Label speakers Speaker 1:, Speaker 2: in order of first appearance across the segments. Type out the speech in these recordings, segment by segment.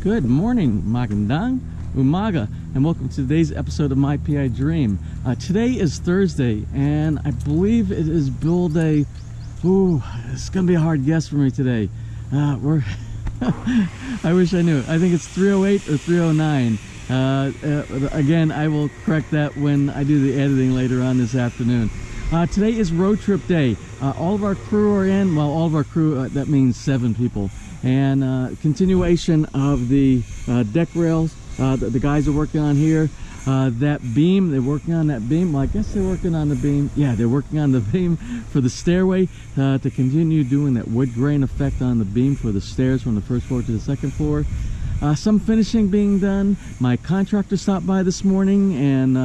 Speaker 1: Good morning, magandang umaga, and welcome to today's episode of My PI Dream. Today is Thursday, and I believe it is bill day. Ooh, it's gonna be a hard guess for me today. I wish I knew. I think it's 308 or 309. Again, I will correct that when I do the editing later on this afternoon. Today is road trip day. All of our crew are in. Well, all of our crew, that means 7 people. And continuation of the deck rails. The guys are working on here. That beam, they're working on that beam. Well, I guess they're working on the beam. Yeah, they're working on the beam for the stairway to continue doing that wood grain effect on the beam for the stairs from the first floor to the second floor. Some finishing being done. My contractor stopped by this morning, and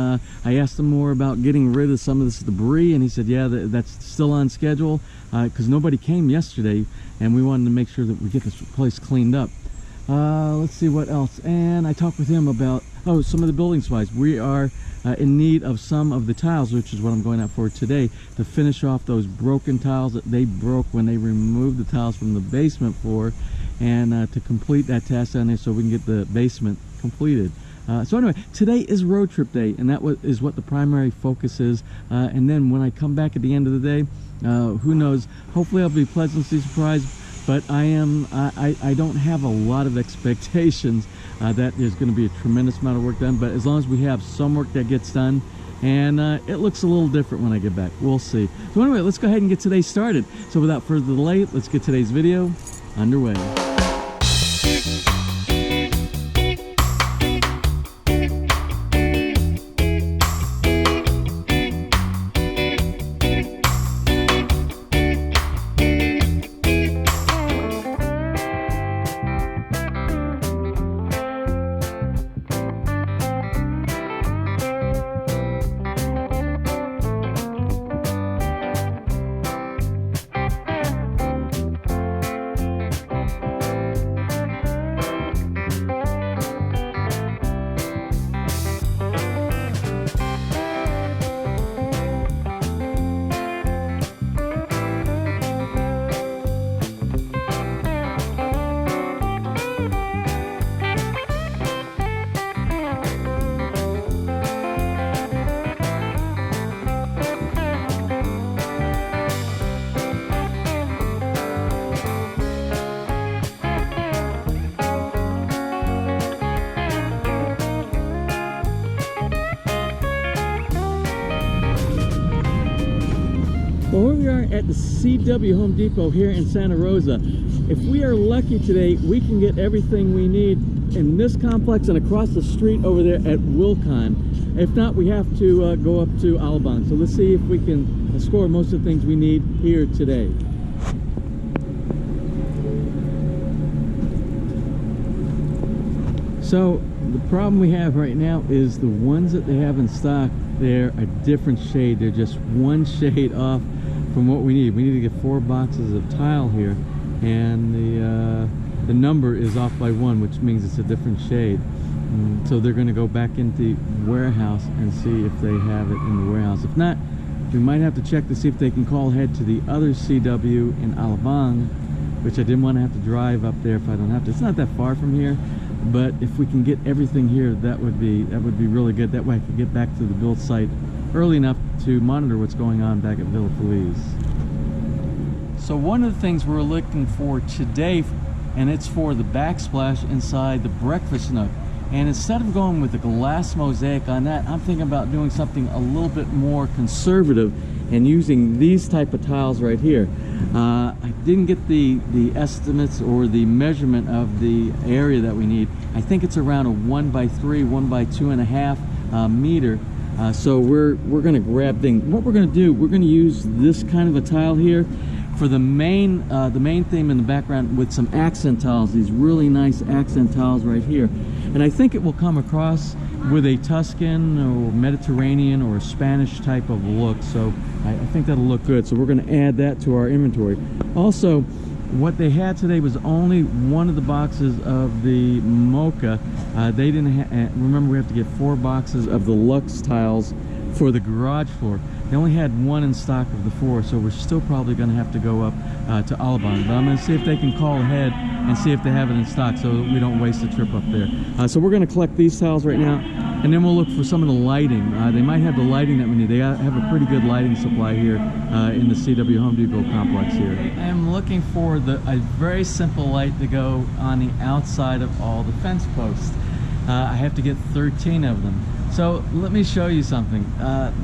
Speaker 1: I asked him more about getting rid of some of this debris, and he said, yeah, that's still on schedule because nobody came yesterday, and we wanted to make sure that we get this place cleaned up. Let's see what else. And I talked with him about some of the building supplies. We are in need of some of the tiles, which is what I'm going out for today, to finish off those broken tiles that they broke when they removed the tiles from the basement floor, and to complete that task down there so we can get the basement completed. So anyway, today is road trip day, and that is what the primary focus is. And then when I come back at the end of the day, who knows, hopefully I'll be pleasantly surprised, but I don't have a lot of expectations that there's going to be a tremendous amount of work done, but as long as we have some work that gets done, and it looks a little different when I get back, we'll see. So anyway, let's go ahead and get today started. So without further delay, let's get today's video underway. Well, here we are at the CW Home Depot here in Santa Rosa. If we are lucky today, we can get everything we need in this complex and across the street over there at Wilcon. If not, we have to go up to Alabang. So let's see if we can score most of the things we need here today. So the problem we have right now is the ones that they have in stock, they're a different shade. They're just one shade off from what we need. We need to get 4 boxes of tile here, and the number is off by 1, which means it's a different shade. So they're going to go back into the warehouse and see if they have it in the warehouse. If not, we might have to check to see if they can call ahead to the other CW in Alabang, which I didn't want to have to drive up there if I don't have to. It's not that far from here, but if we can get everything here, that would be really good. That way I could get back to the build site early enough to monitor what's going on back at Feliz. So one of the things we're looking for today, and it's for the backsplash inside the breakfast nook. And instead of going with the glass mosaic on that, I'm thinking about doing something a little bit more conservative and using these type of tiles right here. I didn't get the estimates or the measurement of the area that we need. I think it's around a 1 by 3, 1 by 2.5 meter. So we're going to grab things. What we're going to do, we're going to use this kind of a tile here for the main theme in the background with some accent tiles. These really nice accent tiles right here. And I think it will come across with a Tuscan or Mediterranean or a Spanish type of look. So I think that'll look good. So we're going to add that to our inventory. Also, what they had today was only one of the boxes of the mocha. They didn't remember, we have to get 4 boxes of the Lux tiles for the garage floor. They only had one in stock of the 4, so we're still probably going to have to go up to Alabang. But I'm going to see if they can call ahead and see if they have it in stock so we don't waste a trip up there. So we're going to collect these towels right now, and then we'll look for some of the lighting. They might have the lighting that we need. They have a pretty good lighting supply here in the CW Home Depot complex here. I'm looking for a very simple light to go on the outside of all the fence posts. I have to get 13 of them. So let me show you something.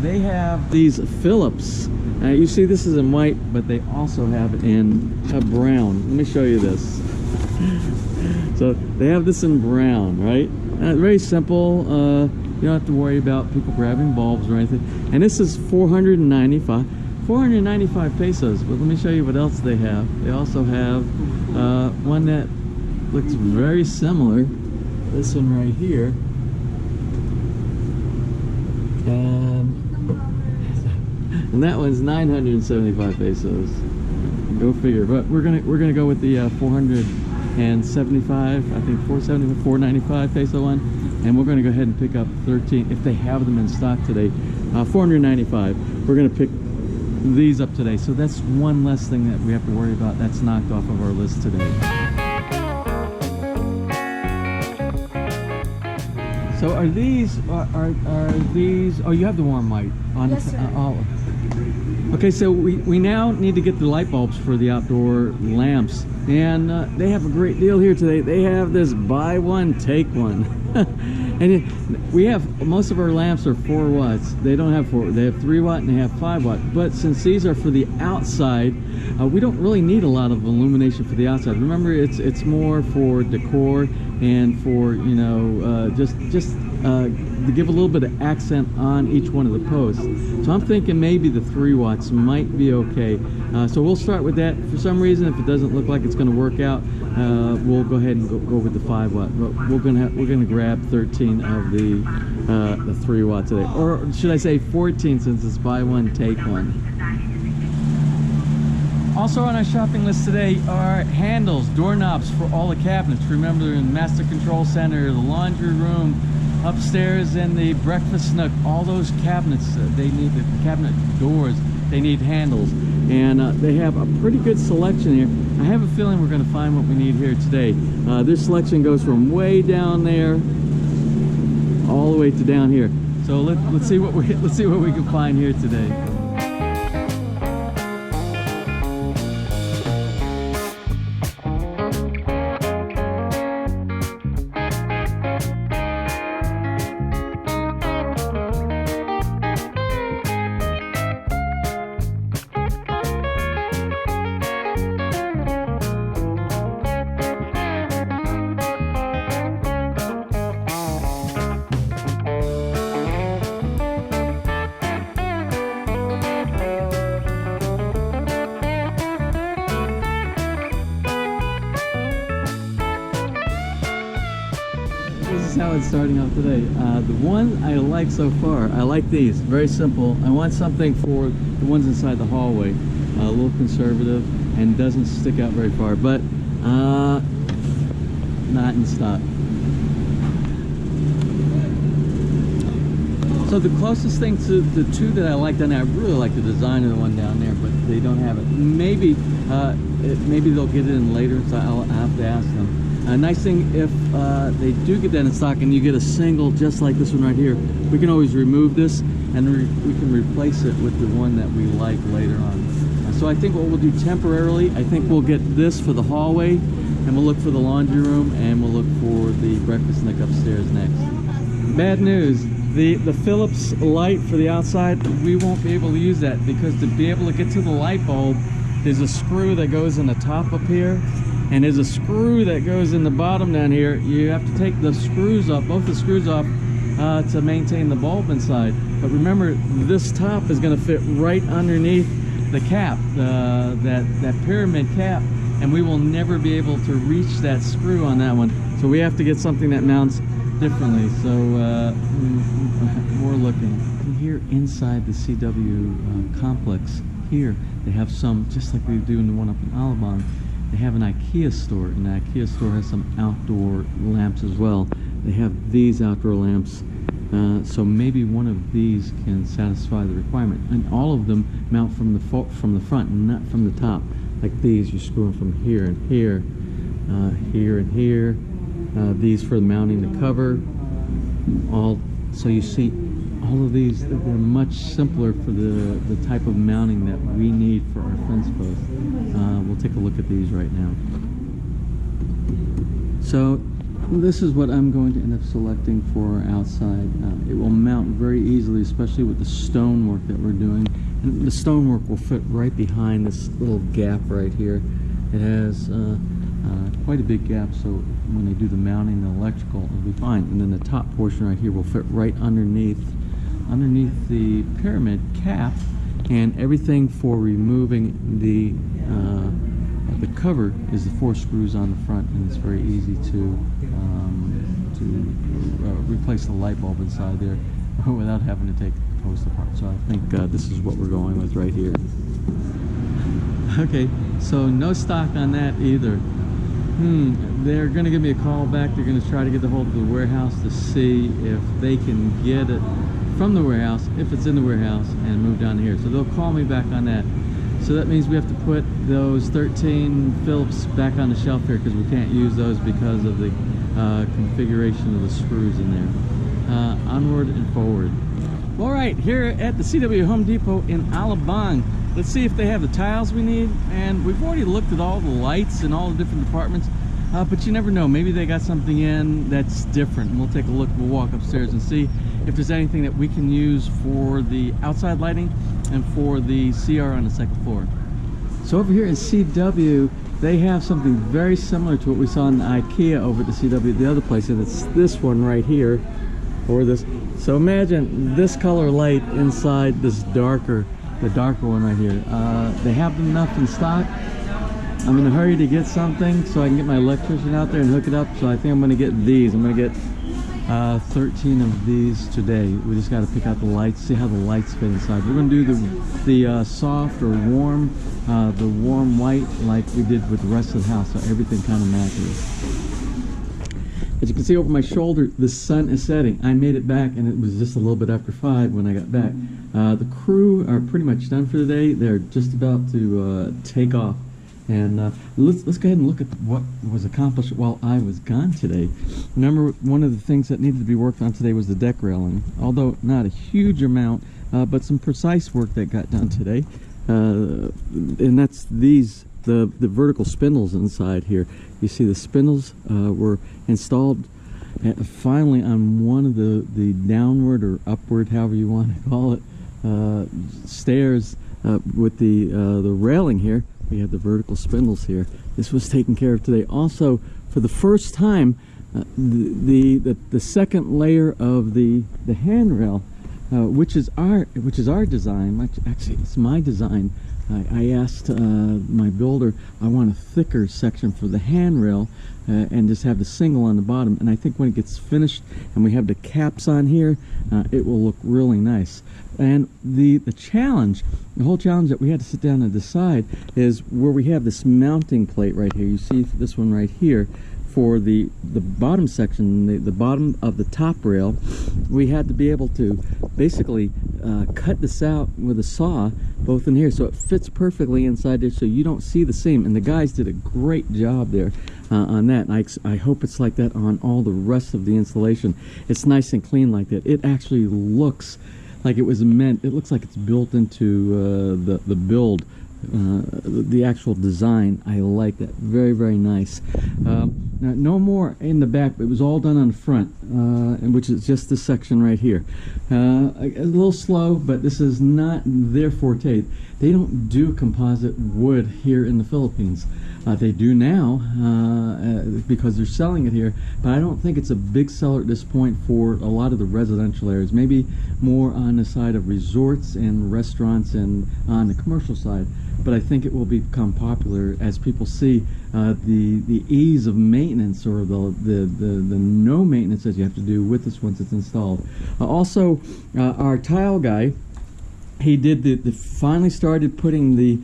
Speaker 1: They have these Philips. You see this is in white, but they also have it in brown. Let me show you this. So they have this in brown, right? Very simple. You don't have to worry about people grabbing bulbs or anything. And this is 495 pesos. But let me show you what else they have. They also have one that looks very similar. This one right here. And that one's 975 pesos. Go figure. But we're gonna go with the 475. I think 475, 495 peso one, and we're gonna go ahead and pick up 13 if they have them in stock today. 495. We're gonna pick these up today. So that's one less thing that we have to worry about. That's knocked off of our list today. So are these, oh, you have the warm light on?
Speaker 2: Yes, sir.
Speaker 1: Okay, so we now need to get the light bulbs for the outdoor lamps. And they have a great deal here today. They have this buy one, take one. And we have, most of our lamps are 4 watts. They don't have 4, they have 3 watt and they have 5 watt. But since these are for the outside, we don't really need a lot of illumination for the outside. Remember, it's more for decor and for, you know, just to give a little bit of accent on each one of the posts. So I'm thinking maybe the 3 watts might be okay. So we'll start with that. For some reason, if it doesn't look like it's going to work out, we'll go ahead and go with the 5 watt. But we're gonna grab 13 of the 3 watt today, or should I say 14, since it's buy one, take one. Also on our shopping list today are handles, doorknobs for all the cabinets. Remember, in the master control center, the laundry room, upstairs in the breakfast nook, all those cabinets, they need the cabinet doors, they need handles. And they have a pretty good selection here. I have a feeling we're going to find what we need here today. This selection goes from way down there all the way to down here. So let's see what we can find here today. This is how it's starting off today. The one I like so far, I like these. Very simple. I want something for the ones inside the hallway. A little conservative and doesn't stick out very far, but not in stock. So the closest thing to the 2 that I like down there, I really like the design of the one down there, but they don't have it. Maybe they'll get it in later, so I'll have to ask them. A nice thing, if they do get that in stock and you get a single just like this one right here, we can always remove this and we can replace it with the one that we like later on. So I think what we'll do temporarily, I think we'll get this for the hallway, and we'll look for the laundry room, and we'll look for the breakfast nook upstairs next. Bad news, the Philips light for the outside, we won't be able to use that, because to be able to get to the light bulb, there's a screw that goes in the top up here, and there's a screw that goes in the bottom down here. You have to take the screws off, both the screws off, to maintain the bulb inside. But remember, this top is going to fit right underneath the cap, that pyramid cap, and we will never be able to reach that screw on that one. So we have to get something that mounts differently. So more looking. Here inside the CW complex, here they have some, just like they do in the one up in Alabang. They have an IKEA store, and the IKEA store has some outdoor lamps as well. They have these outdoor lamps, So maybe one of these can satisfy the requirement, and all of them mount from the front, not from the top. Like these, you screw them from here and here, here and here. These for mounting the cover. So you see, all of these, they're much simpler for the type of mounting that we need for our fence posts. We'll take a look at these right now. So this is what I'm going to end up selecting for our outside. It will mount very easily, especially with the stonework that we're doing. And the stonework will fit right behind this little gap right here. It has quite a big gap, so when they do the mounting, the electrical, it'll be fine. And then the top portion right here will fit right underneath the pyramid cap, and everything for removing the cover is the 4 screws on the front, and it's very easy to replace the light bulb inside there without having to take the post apart. So I think this is what we're going with right here. Okay, so no stock on that either. They're going to give me a call back. They're going to try to get a hold of the warehouse to see if they can get it from the warehouse, if it's in the warehouse, and move down here. So they'll call me back on that. So that means we have to put those 13 Phillips back on the shelf here, because we can't use those because of the configuration of the screws in there. Onward and forward. All right, here at the CW Home Depot in Alabang, let's see if they have the tiles we need. And we've already looked at all the lights and all the different departments, but you never know, maybe they got something in that's different. And we'll take a look. We'll walk upstairs and see if there's anything that we can use for the outside lighting and for the CR on the second floor. So over here in CW, they have something very similar to what we saw in the IKEA over at the CW, the other place, and it's this one right here, or this. So imagine this color light inside this the darker one right here. They have enough in stock. I'm in a hurry to get something so I can get my electrician out there and hook it up. So I think I'm going to get these. I'm going to get 13 of these today. We just got to pick out the lights, see how the lights fit inside. We're going to do the soft or warm, the warm white like we did with the rest of the house, so everything kind of matches. As you can see over my shoulder, the sun is setting. I made it back, and it was just a little bit after 5 when I got back. The crew are pretty much done for the day. They're just about to take off. And let's go ahead and look at what was accomplished while I was gone today. Remember, one of the things that needed to be worked on today was the deck railing. Although not a huge amount, but some precise work that got done today. And that's the vertical spindles inside here. You see the spindles were installed finally on one of the downward or upward, however you want to call it, stairs with the railing here. We have the vertical spindles here. This was taken care of today. Also, for the first time, the second layer of the handrail, which is our design. Actually, it's my design. I asked my builder, I want a thicker section for the handrail and just have the single on the bottom. And I think when it gets finished and we have the caps on here, it will look really nice. And the challenge, the whole challenge that we had to sit down and decide is where we have this mounting plate right here. You see this one right here. For the bottom section, the bottom of the top rail, we had to be able to basically cut this out with a saw, both in here, so it fits perfectly inside there, so you don't see the seam. And the guys did a great job there on that. And I hope it's like that on all the rest of the installation. It's nice and clean like that. It actually looks like it was meant. It looks like it's built into the build. The actual design, I like that. Very, very nice. Now, no more in the back, but it was all done on the front, which is just this section right here. A little slow, but this is not their forte. They don't do composite wood here in the Philippines. They do now because they're selling it here, but I don't think it's a big seller at this point for a lot of the residential areas. Maybe more on the side of resorts and restaurants and on the commercial side. But I think it will become popular as people see the ease of maintenance, or the no maintenance that you have to do with this once it's installed. Also, our tile guy, he did finally started putting the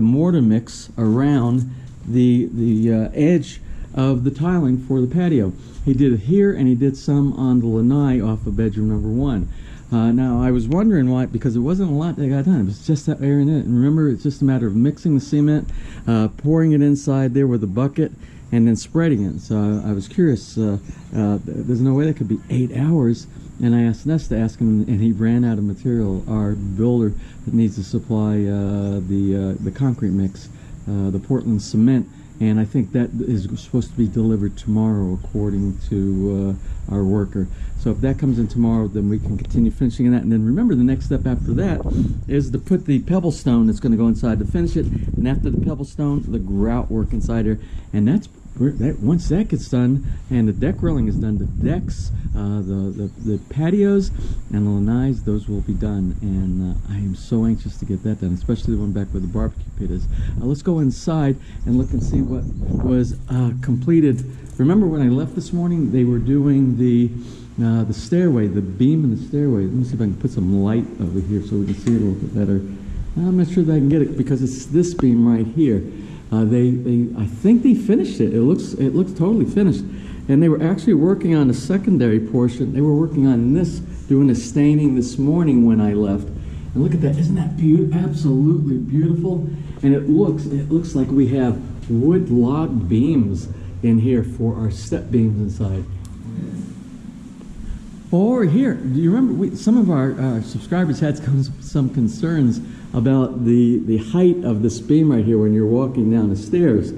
Speaker 1: mortar mix around the edge of the tiling for the patio. He did it here, and he did some on the lanai off of bedroom number 1. Now, I was wondering why, because it wasn't a lot that got done. It was just that area in it. And remember, it's just a matter of mixing the cement, pouring it inside there with a bucket, and then spreading it. So I was curious. There's no way that could be 8 hours. And I asked Ness to ask him, and he ran out of material. Our builder that needs to supply the concrete mix, the Portland cement, and I think that is supposed to be delivered tomorrow, according to our worker. So if that comes in tomorrow, then we can continue finishing that. And then remember, the next step after that is to put the pebble stone that's going to go inside to finish it. And after the pebble stone, the grout work inside there. And once that gets done, and the deck railing is done, the decks, the patios, and the lanais, those will be done. And I am so anxious to get that done, especially the one back where the barbecue pit is. Let's go inside and look and see what was completed. Remember when I left this morning, they were doing the stairway, the beam in the stairway. Let me see if I can put some light over here so we can see it a little bit better. I'm not sure that I can get it because it's this beam right here. I think they finished it. It looks totally finished. And they were actually working on a secondary portion. They were working on this, doing the staining this morning when I left. And look at that. Isn't that beautiful? Absolutely beautiful. And it looks like we have wood log beams in here for our step beams inside. Over here, do you remember some of our subscribers had some concerns about the height of this beam right here when you're walking down the stairs,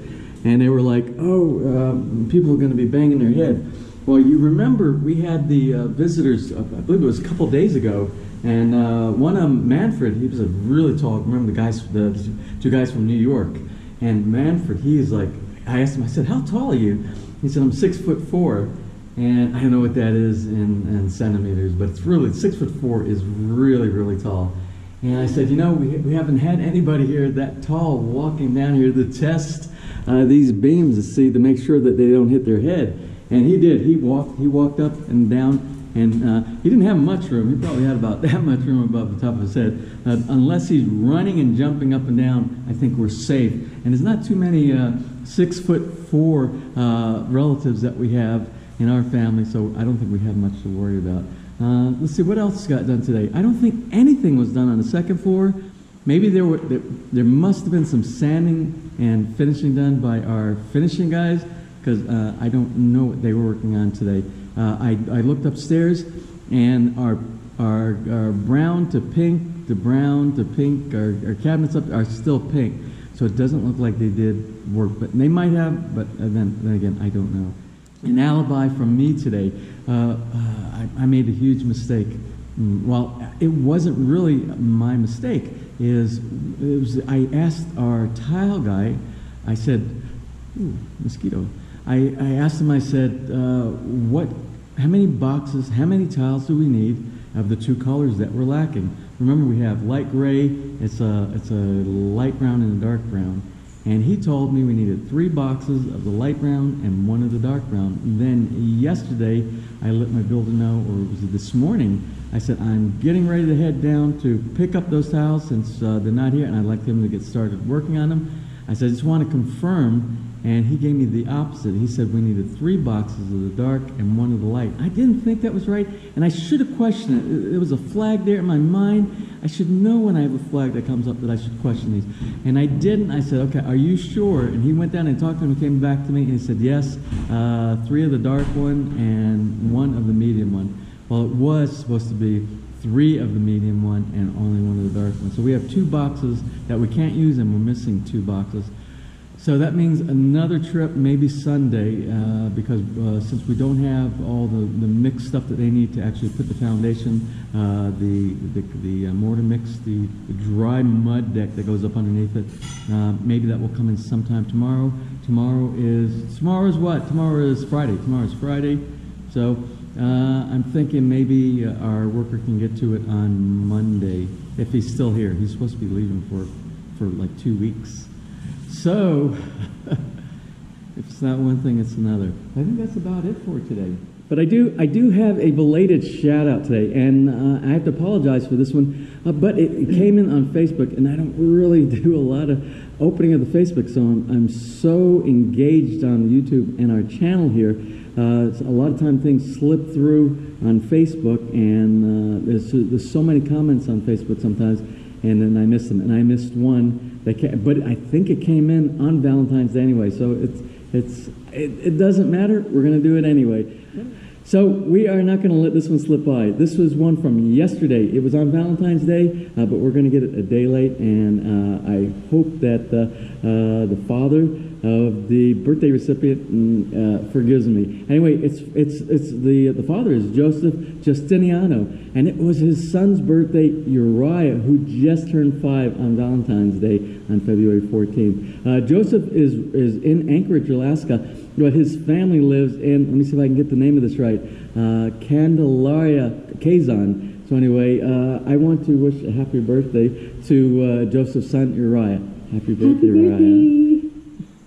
Speaker 1: and they were like, people are going to be banging their head. Well, you remember we had the visitors, I believe it was a couple days ago, and one of them, Manfred, he was a really tall, remember the 2 guys from New York, and Manfred, he's like, I asked him, I said, how tall are you? He said, I'm 6'4", and I don't know what that is in centimeters, but it's really, 6'4" is really, really tall. And I said, we haven't had anybody here that tall walking down here to test these beams to make sure that they don't hit their head. And he did. He walked up and down, and he didn't have much room. He probably had about that much room above the top of his head. Unless he's running and jumping up and down, I think we're safe. And there's not too many 6'4" relatives that we have in our family, so I don't think we have much to worry about. Let's see what else got done today. I don't think anything was done on the second floor. Maybe there must have been some sanding and finishing done by our finishing guys, because I don't know what they were working on today. I looked upstairs, and our brown to pink, our cabinets up are still pink, so it doesn't look like they did work. But they might have. But then again, I don't know. An alibi from me today. I made a huge mistake. Well, it wasn't really my mistake. I asked our tile guy, I said, ooh, mosquito. I asked him, I said, how many boxes, how many tiles do we need of the 2 colors that we're lacking? Remember, we have light gray, it's a light brown and a dark brown. And he told me we needed 3 boxes of the light brown and 1 of the dark brown. And then yesterday, I let my builder know, or was it this morning, I said, I'm getting ready to head down to pick up those tiles since they're not here, and I'd like him to get started working on them. I said, I just want to confirm, and he gave me the opposite. He said we needed 3 boxes of the dark and 1 of the light. I didn't think that was right, and I should have questioned it. There was a flag there in my mind. I should know when I have a flag that comes up that I should question these. And I didn't. I said, okay, are you sure? And he went down and talked to him and came back to me, and he said, yes, 3 of the dark one and 1 of the medium one. Well, it was supposed to be 3 of the medium one and only 1 of the dark one. So we have 2 boxes that we can't use, and we're missing 2 boxes. So that means another trip, maybe Sunday, because since we don't have all the mixed stuff that they need to actually put the foundation, the mortar mix, the dry mud deck that goes up underneath it, maybe that will come in sometime tomorrow. Tomorrow is what? Tomorrow is Friday. Tomorrow's Friday. So I'm thinking maybe our worker can get to it on Monday, if he's still here. He's supposed to be leaving for like 2 weeks. So, if it's not one thing, it's another. I think that's about it for today. But I do have a belated shout out today, and I have to apologize for this one, but it came in on Facebook, and I don't really do a lot of opening of the Facebook, so I'm so engaged on YouTube and our channel here. A lot of time things slip through on Facebook, and there's so many comments on Facebook sometimes, and then I miss them. And I missed one that but I think it came in on Valentine's Day anyway, so it doesn't matter. We're going to do it anyway. So we are not going to let this one slip by. This was one from yesterday. It was on Valentine's Day, but we're going to get it a day late, and I hope that the father of the birthday recipient forgives me. Anyway, it's the father is Joseph Justiniano, and it was his son's birthday, Uriah, who just turned 5 on Valentine's Day on February 14th. Joseph is in Anchorage, Alaska, but his family lives in, let me see if I can get the name of this right, Candelaria, Quezon. So anyway, I want to wish a happy birthday to Joseph's son, Uriah. Happy birthday, Uriah.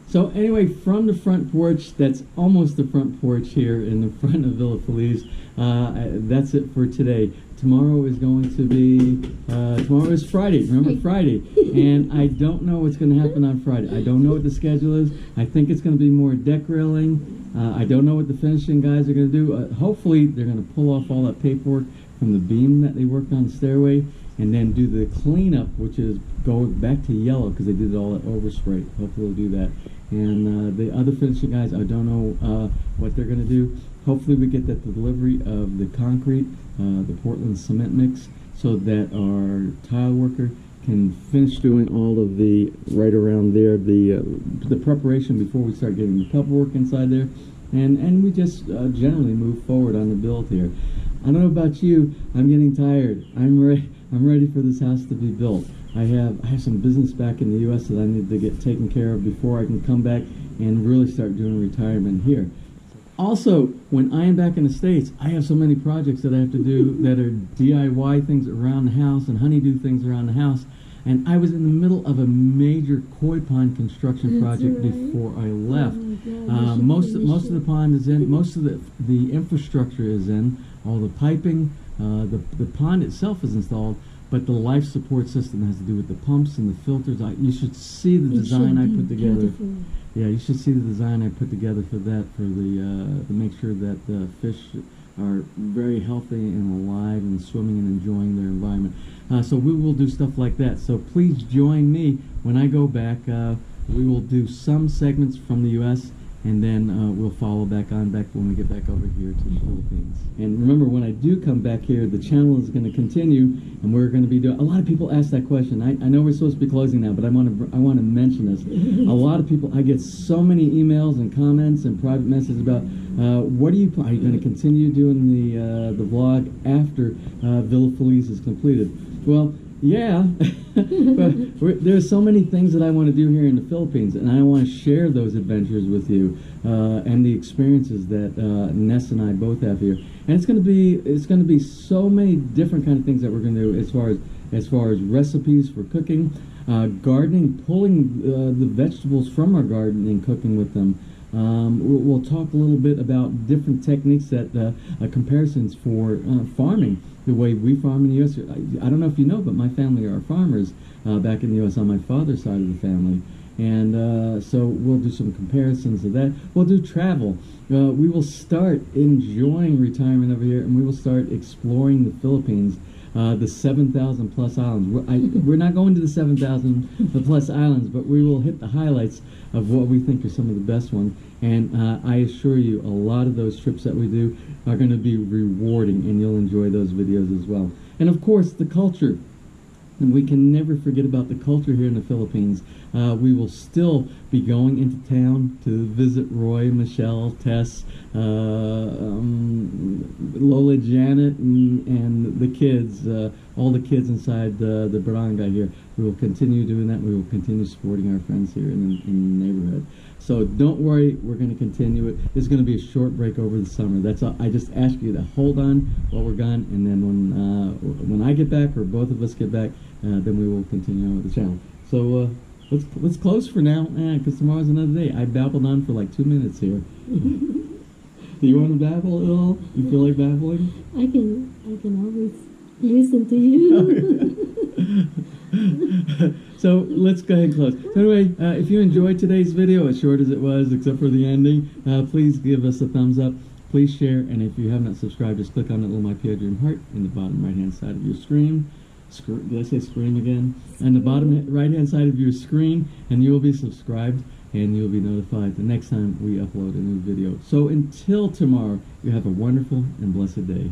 Speaker 1: So anyway, from the front porch, that's almost the front porch here in the front of Villa Feliz, that's it for today. Tomorrow is going to be, tomorrow is Friday, remember Friday, and I don't know what's going to happen on Friday. I don't know what the schedule is. I think it's going to be more deck railing. I don't know what the finishing guys are going to do. Hopefully they're going to pull off all that paperwork from the beam that they worked on the stairway, and then do the cleanup, which is go back to yellow because they did all that overspray. Hopefully they'll do that. And the other finishing guys, I don't know what they're going to do. Hopefully we get that delivery of the concrete, the Portland cement mix, so that our tile worker can finish doing all of the, right around there, the preparation before we start getting the cover work inside there. And we just generally move forward on the build here. I don't know about you, I'm getting tired. I'm ready for this house to be built. I have some business back in the U.S. that I need to get taken care of before I can come back and really start doing retirement here. Also, when I am back in the States, I have so many projects that I have to do that are DIY things around the house and honeydew things around the house. And I was in the middle of a major koi pond construction project before I left. Most of the pond is in, most of the infrastructure is in, all the piping, the pond itself is installed, but the life support system has to do with the pumps and the filters. You should see the design I put together. Yeah, you should see the design I put together for that, for the to make sure that the fish are very healthy and alive and swimming and enjoying their environment. So we will do stuff like that. So please join me when I go back. We will do some segments from the U.S. and then we'll follow back when we get back over here to the Philippines. And remember, when I do come back here, the channel is going to continue, and we're going to be doing. A lot of people ask that question. I know we're supposed to be closing now, but I want to mention this. A lot of people, I get so many emails and comments and private messages about are you going to continue doing the vlog after Villa Feliz is completed? Well, yeah, but there's so many things that I want to do here in the Philippines, and I want to share those adventures with you and the experiences that Ness and I both have here. And it's going to be so many different kind of things that we're going to do as far as recipes for cooking, gardening, pulling the vegetables from our garden and cooking with them. We'll talk a little bit about different techniques comparisons for farming. The way we farm in the U.S. I don't know if you know, but my family are farmers back in the U.S. on my father's side of the family. And so we'll do some comparisons of that. We'll do travel. We will start enjoying retirement over here, and we will start exploring the Philippines, the 7,000 plus islands. We're not going to the 7,000 plus islands, but we will hit the highlights of what we think are some of the best ones. And I assure you, a lot of those trips that we do are going to be rewarding, and you'll enjoy those videos as well. And of course, the culture. And we can never forget about the culture here in the Philippines. We will still be going into town to visit Roy, Michelle, Tess, Lola, Janet, and the kids, all the kids inside the barangay here. We will continue doing that. We will continue supporting our friends here in the neighborhood. So don't worry, we're going to continue it. There's going to be a short break over the summer. That's all. I just ask you to hold on while we're gone, and then when I get back, or both of us get back, then we will continue on with the channel. So let's close for now, because tomorrow's another day. I babbled on for like 2 minutes here. Do you want to babble at all? You feel like babbling?
Speaker 2: I can always listen to you.
Speaker 1: So let's go ahead and close. So anyway, if you enjoyed today's video, as short as it was, except for the ending, please give us a thumbs up. Please share, and if you have not subscribed, just click on that little My PI Dream heart in the bottom right-hand side of your screen. Did I say screen again? On the bottom right-hand side of your screen, and you will be subscribed, and you'll be notified the next time we upload a new video. So until tomorrow, you have a wonderful and blessed day.